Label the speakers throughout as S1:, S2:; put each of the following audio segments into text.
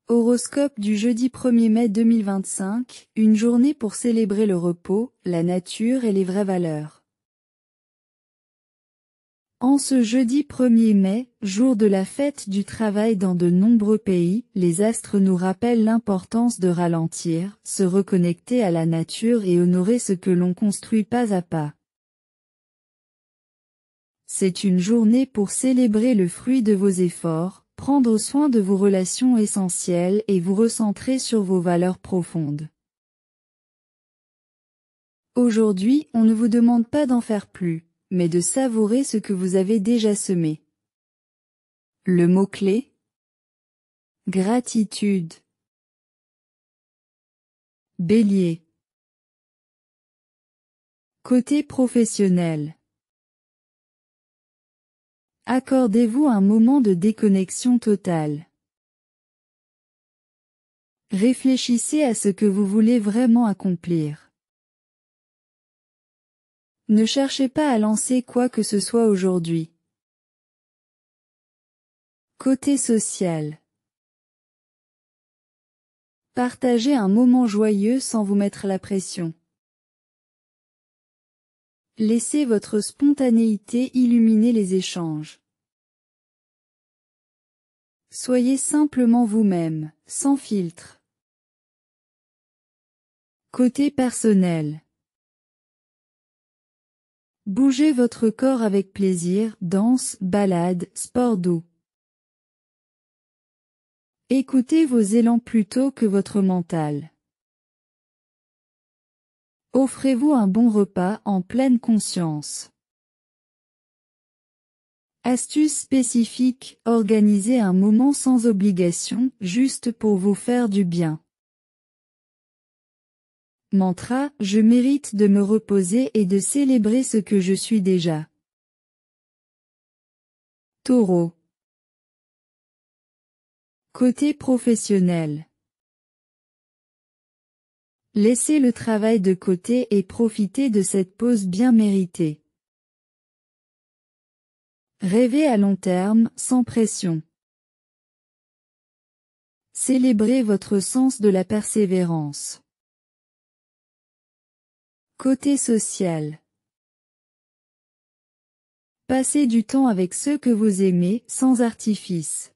S1: Horoscope du jeudi 1er mai 2025, une journée pour célébrer le repos, la nature et les vraies valeurs. En ce jeudi 1er mai, jour de la fête du travail dans de nombreux pays, les astres nous rappellent l'importance de ralentir, se reconnecter à la nature et honorer ce que l'on construit pas à pas. C'est une journée pour célébrer le fruit de vos efforts, prendre soin de vos relations essentielles et vous recentrer sur vos valeurs profondes. Aujourd'hui, on ne vous demande pas d'en faire plus, mais de savourer ce que vous avez déjà semé. Le mot-clé ? Gratitude. Bélier. Côté professionnel. Accordez-vous un moment de déconnexion totale. Réfléchissez à ce que vous voulez vraiment accomplir. Ne cherchez pas à lancer quoi que ce soit aujourd'hui. Côté social. Partagez un moment joyeux sans vous mettre la pression. Laissez votre spontanéité illuminer les échanges. Soyez simplement vous-même, sans filtre. Côté personnel. Bougez votre corps avec plaisir, danse, balade, sport doux. Écoutez vos élans plutôt que votre mental. Offrez-vous un bon repas en pleine conscience. Astuce spécifique, organisez un moment sans obligation, juste pour vous faire du bien. Mantra, je mérite de me reposer et de célébrer ce que je suis déjà. Taureau. Côté professionnel. Laissez le travail de côté et profitez de cette pause bien méritée. Rêvez à long terme, sans pression. Célébrez votre sens de la persévérance. Côté social. Passez du temps avec ceux que vous aimez, sans artifice.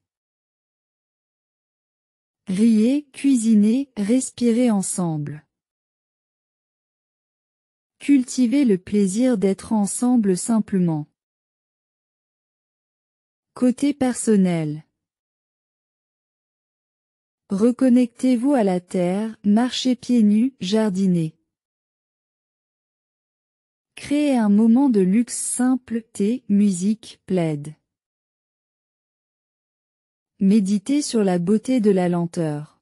S1: Riez, cuisinez, respirez ensemble. Cultivez le plaisir d'être ensemble simplement. Côté personnel. Reconnectez-vous à la terre, marchez pieds nus, jardinez. Créez un moment de luxe simple, thé, musique, plaid. Méditez sur la beauté de la lenteur.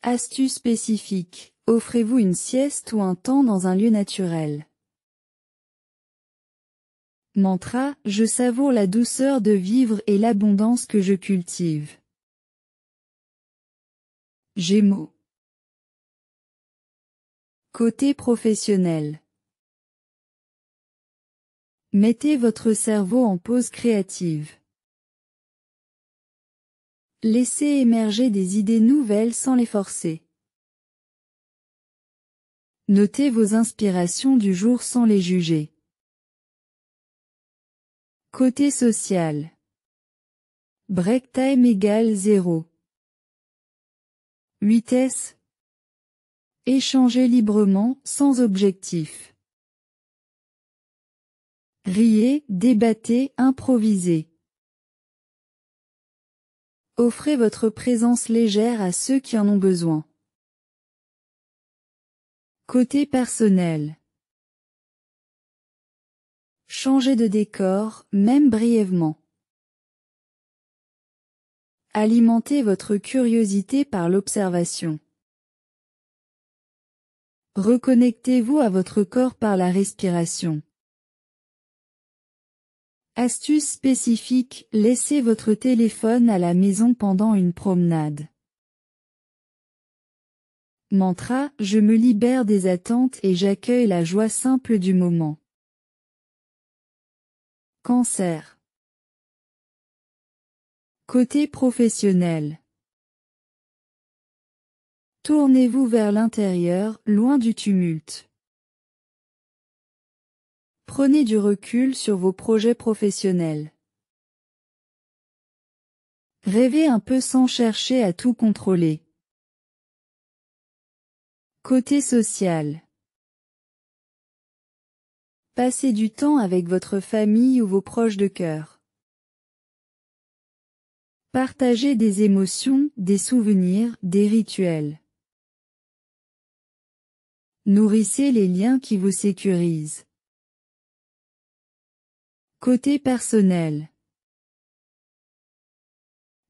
S1: Astuce spécifique, offrez-vous une sieste ou un temps dans un lieu naturel. Mantra, je savoure la douceur de vivre et l'abondance que je cultive. Gémeaux. Côté professionnel. Mettez votre cerveau en pause créative. Laissez émerger des idées nouvelles sans les forcer. Notez vos inspirations du jour sans les juger. Côté social. Break time égale 0. Vitesse. Échangez librement, sans objectif. Riez, débattez, improvisez. Offrez votre présence légère à ceux qui en ont besoin. Côté personnel. Changez de décor, même brièvement. Alimentez votre curiosité par l'observation. Reconnectez-vous à votre corps par la respiration. Astuce spécifique, laissez votre téléphone à la maison pendant une promenade. Mantra, je me libère des attentes et j'accueille la joie simple du moment. Cancer. Côté professionnel. Tournez-vous vers l'intérieur, loin du tumulte. Prenez du recul sur vos projets professionnels. Rêvez un peu sans chercher à tout contrôler. Côté social. Passez du temps avec votre famille ou vos proches de cœur. Partagez des émotions, des souvenirs, des rituels. Nourrissez les liens qui vous sécurisent. Côté personnel.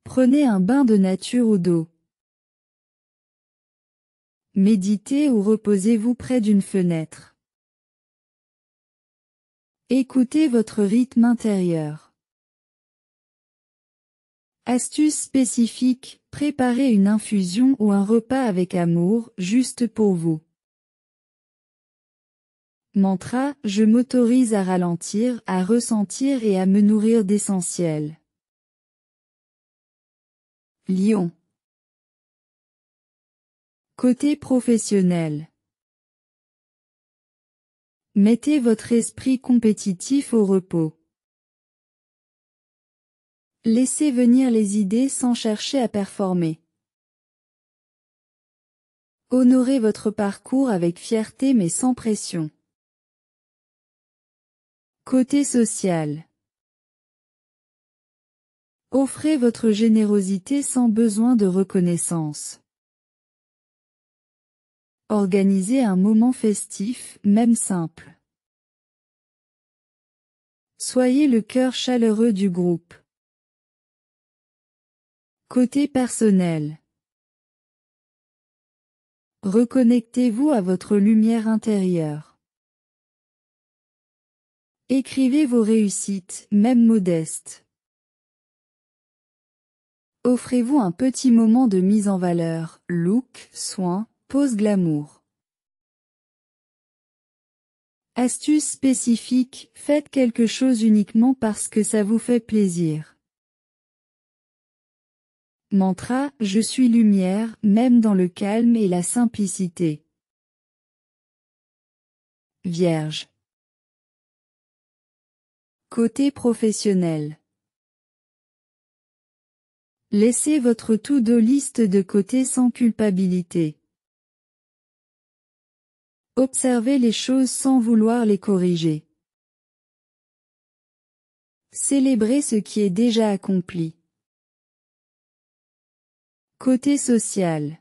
S1: Prenez un bain de nature ou d'eau. Méditez ou reposez-vous près d'une fenêtre. Écoutez votre rythme intérieur. Astuce spécifique, préparez une infusion ou un repas avec amour, juste pour vous. Mantra, je m'autorise à ralentir, à ressentir et à me nourrir d'essentiel. Lion. Côté professionnel. Mettez votre esprit compétitif au repos. Laissez venir les idées sans chercher à performer. Honorez votre parcours avec fierté mais sans pression. Côté social. Offrez votre générosité sans besoin de reconnaissance. Organisez un moment festif, même simple. Soyez le cœur chaleureux du groupe. Côté personnel. Reconnectez-vous à votre lumière intérieure. Écrivez vos réussites, même modestes. Offrez-vous un petit moment de mise en valeur, look, soin, pose glamour. Astuce spécifique, faites quelque chose uniquement parce que ça vous fait plaisir. Mantra, je suis lumière, même dans le calme et la simplicité. Vierge. Côté professionnel. Laissez votre to-do list de côté sans culpabilité. Observez les choses sans vouloir les corriger. Célébrez ce qui est déjà accompli. Côté social.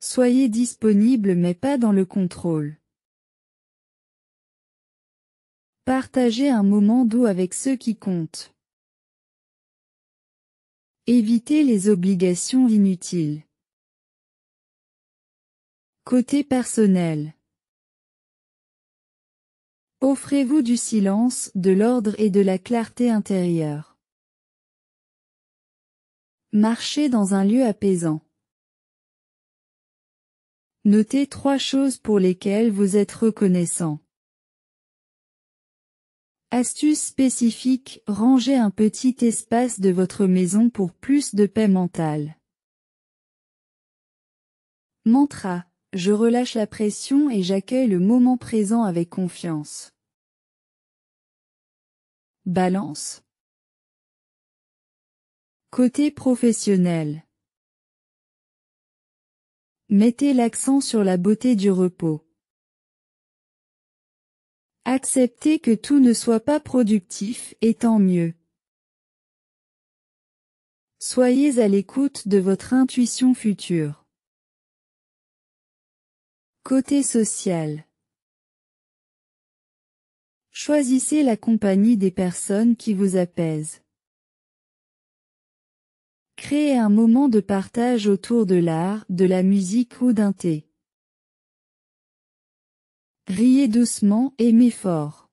S1: Soyez disponible mais pas dans le contrôle. Partagez un moment doux avec ceux qui comptent. Évitez les obligations inutiles. Côté personnel. Offrez-vous du silence, de l'ordre et de la clarté intérieure. Marchez dans un lieu apaisant. Notez 3 choses pour lesquelles vous êtes reconnaissant. Astuce spécifique, rangez un petit espace de votre maison pour plus de paix mentale. Mantra, je relâche la pression et j'accueille le moment présent avec confiance. Balance. Côté professionnel. Mettez l'accent sur la beauté du repos. Acceptez que tout ne soit pas productif, et tant mieux. Soyez à l'écoute de votre intuition future. Côté social. Choisissez la compagnie des personnes qui vous apaisent. Créez un moment de partage autour de l'art, de la musique ou d'un thé. Riez doucement, aimez fort.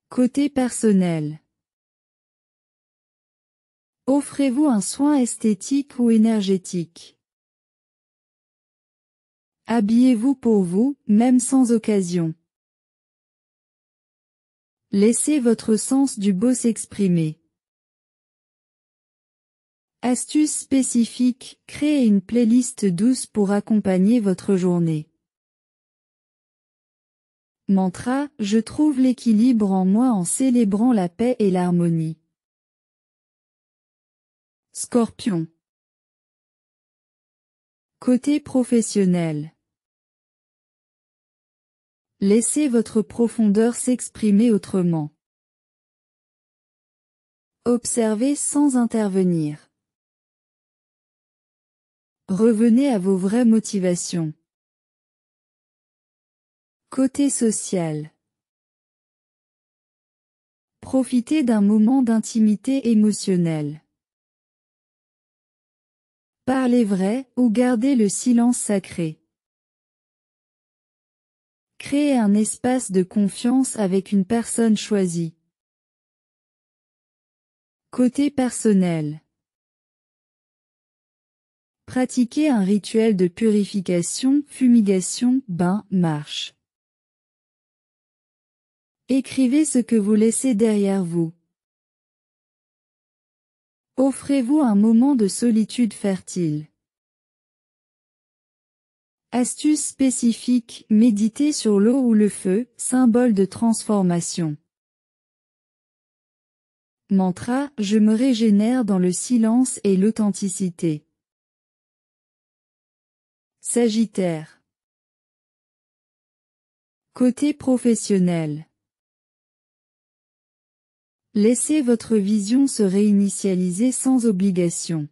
S1: Côté personnel. Offrez-vous un soin esthétique ou énergétique. Habillez-vous pour vous, même sans occasion. Laissez votre sens du beau s'exprimer. Astuce spécifique, créez une playlist douce pour accompagner votre journée. Mantra, je trouve l'équilibre en moi en célébrant la paix et l'harmonie. Scorpion. Côté professionnel. Laissez votre profondeur s'exprimer autrement. Observez sans intervenir. Revenez à vos vraies motivations. Côté social. Profitez d'un moment d'intimité émotionnelle. Parlez vrai ou gardez le silence sacré. Créez un espace de confiance avec une personne choisie. Côté personnel. Pratiquez un rituel de purification, fumigation, bain, marche. Écrivez ce que vous laissez derrière vous. Offrez-vous un moment de solitude fertile. Astuce spécifique, méditez sur l'eau ou le feu, symbole de transformation. Mantra, je me régénère dans le silence et l'authenticité. Sagittaire. Côté professionnel. Laissez votre vision se réinitialiser sans obligation.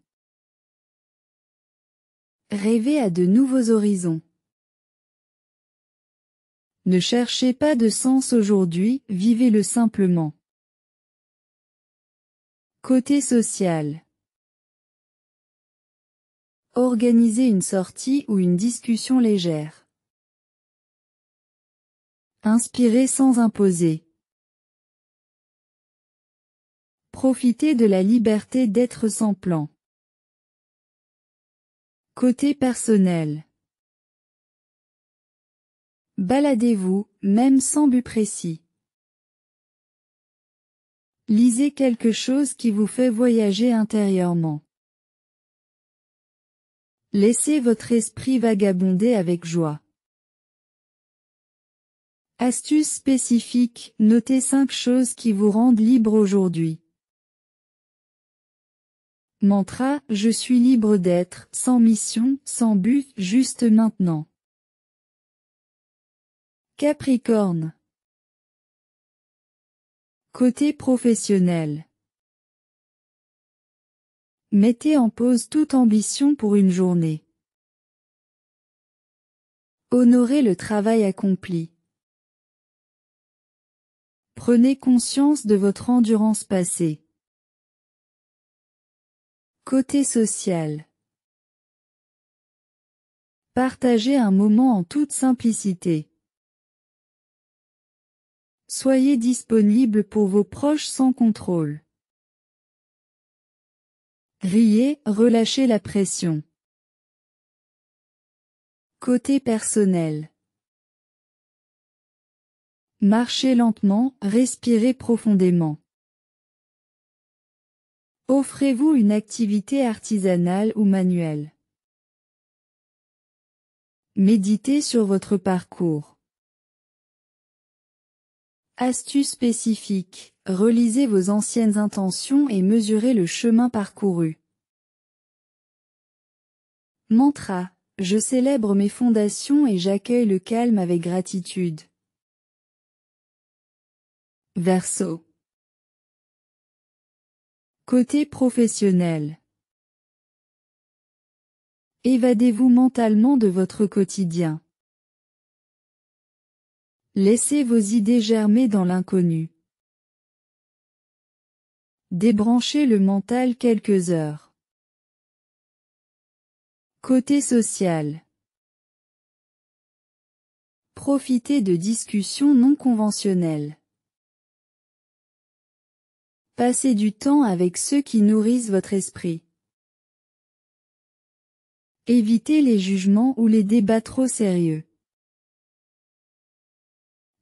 S1: Rêvez à de nouveaux horizons. Ne cherchez pas de sens aujourd'hui, vivez-le simplement. Côté social. Organisez une sortie ou une discussion légère. Inspirez sans imposer. Profitez de la liberté d'être sans plan. Côté personnel. Baladez-vous, même sans but précis. Lisez quelque chose qui vous fait voyager intérieurement. Laissez votre esprit vagabonder avec joie. Astuce spécifique, notez 5 choses qui vous rendent libre aujourd'hui. Mantra, je suis libre d'être, sans mission, sans but, juste maintenant. Capricorne. Côté professionnel. Mettez en pause toute ambition pour une journée. Honorez le travail accompli. Prenez conscience de votre endurance passée. Côté social. Partagez un moment en toute simplicité. Soyez disponible pour vos proches sans contrôle. Riez, relâchez la pression. Côté personnel. Marchez lentement, respirez profondément. Offrez-vous une activité artisanale ou manuelle. Méditez sur votre parcours. Astuce spécifique, relisez vos anciennes intentions et mesurez le chemin parcouru. Mantra, je célèbre mes fondations et j'accueille le calme avec gratitude. Verseau. Côté professionnel. Évadez-vous mentalement de votre quotidien. Laissez vos idées germer dans l'inconnu. Débranchez le mental quelques heures. Côté social. Profitez de discussions non conventionnelles. Passez du temps avec ceux qui nourrissent votre esprit. Évitez les jugements ou les débats trop sérieux.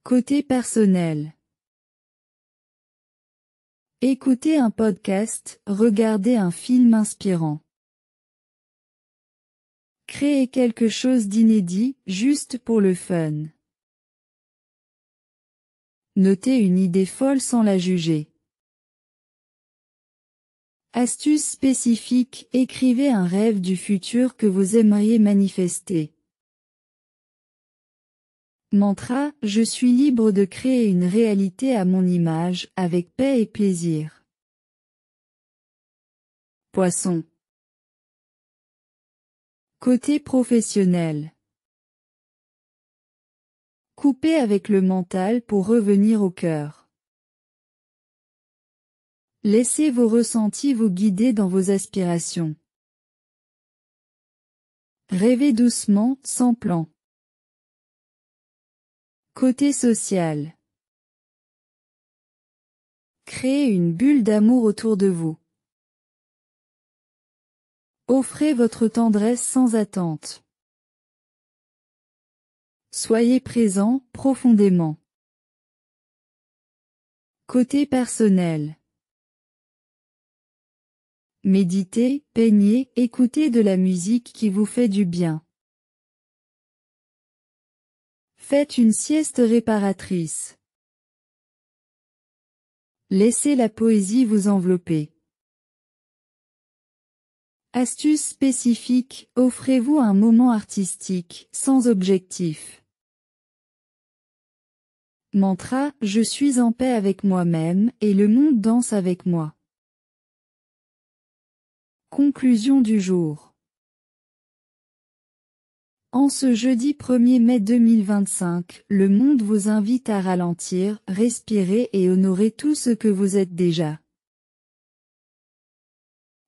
S1: Côté personnel. Écoutez un podcast, regardez un film inspirant. Créez quelque chose d'inédit, juste pour le fun. Notez une idée folle sans la juger. Astuce spécifique, écrivez un rêve du futur que vous aimeriez manifester. Mantra, je suis libre de créer une réalité à mon image, avec paix et plaisir. Poisson. Côté professionnel. Coupez avec le mental pour revenir au cœur. Laissez vos ressentis vous guider dans vos aspirations. Rêvez doucement, sans plan. Côté social. Créez une bulle d'amour autour de vous. Offrez votre tendresse sans attente. Soyez présent, profondément. Côté personnel. Méditez, peignez, écoutez de la musique qui vous fait du bien. Faites une sieste réparatrice. Laissez la poésie vous envelopper. Astuce spécifique, offrez-vous un moment artistique, sans objectif. Mantra, je suis en paix avec moi-même, et le monde danse avec moi. Conclusion du jour. En ce jeudi 1er mai 2025, le monde vous invite à ralentir, respirer et honorer tout ce que vous êtes déjà.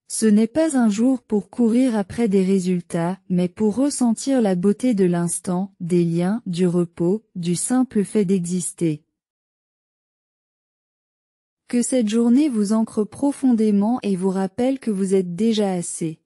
S1: Ce n'est pas un jour pour courir après des résultats, mais pour ressentir la beauté de l'instant, des liens, du repos, du simple fait d'exister. Que cette journée vous ancre profondément et vous rappelle que vous êtes déjà assez.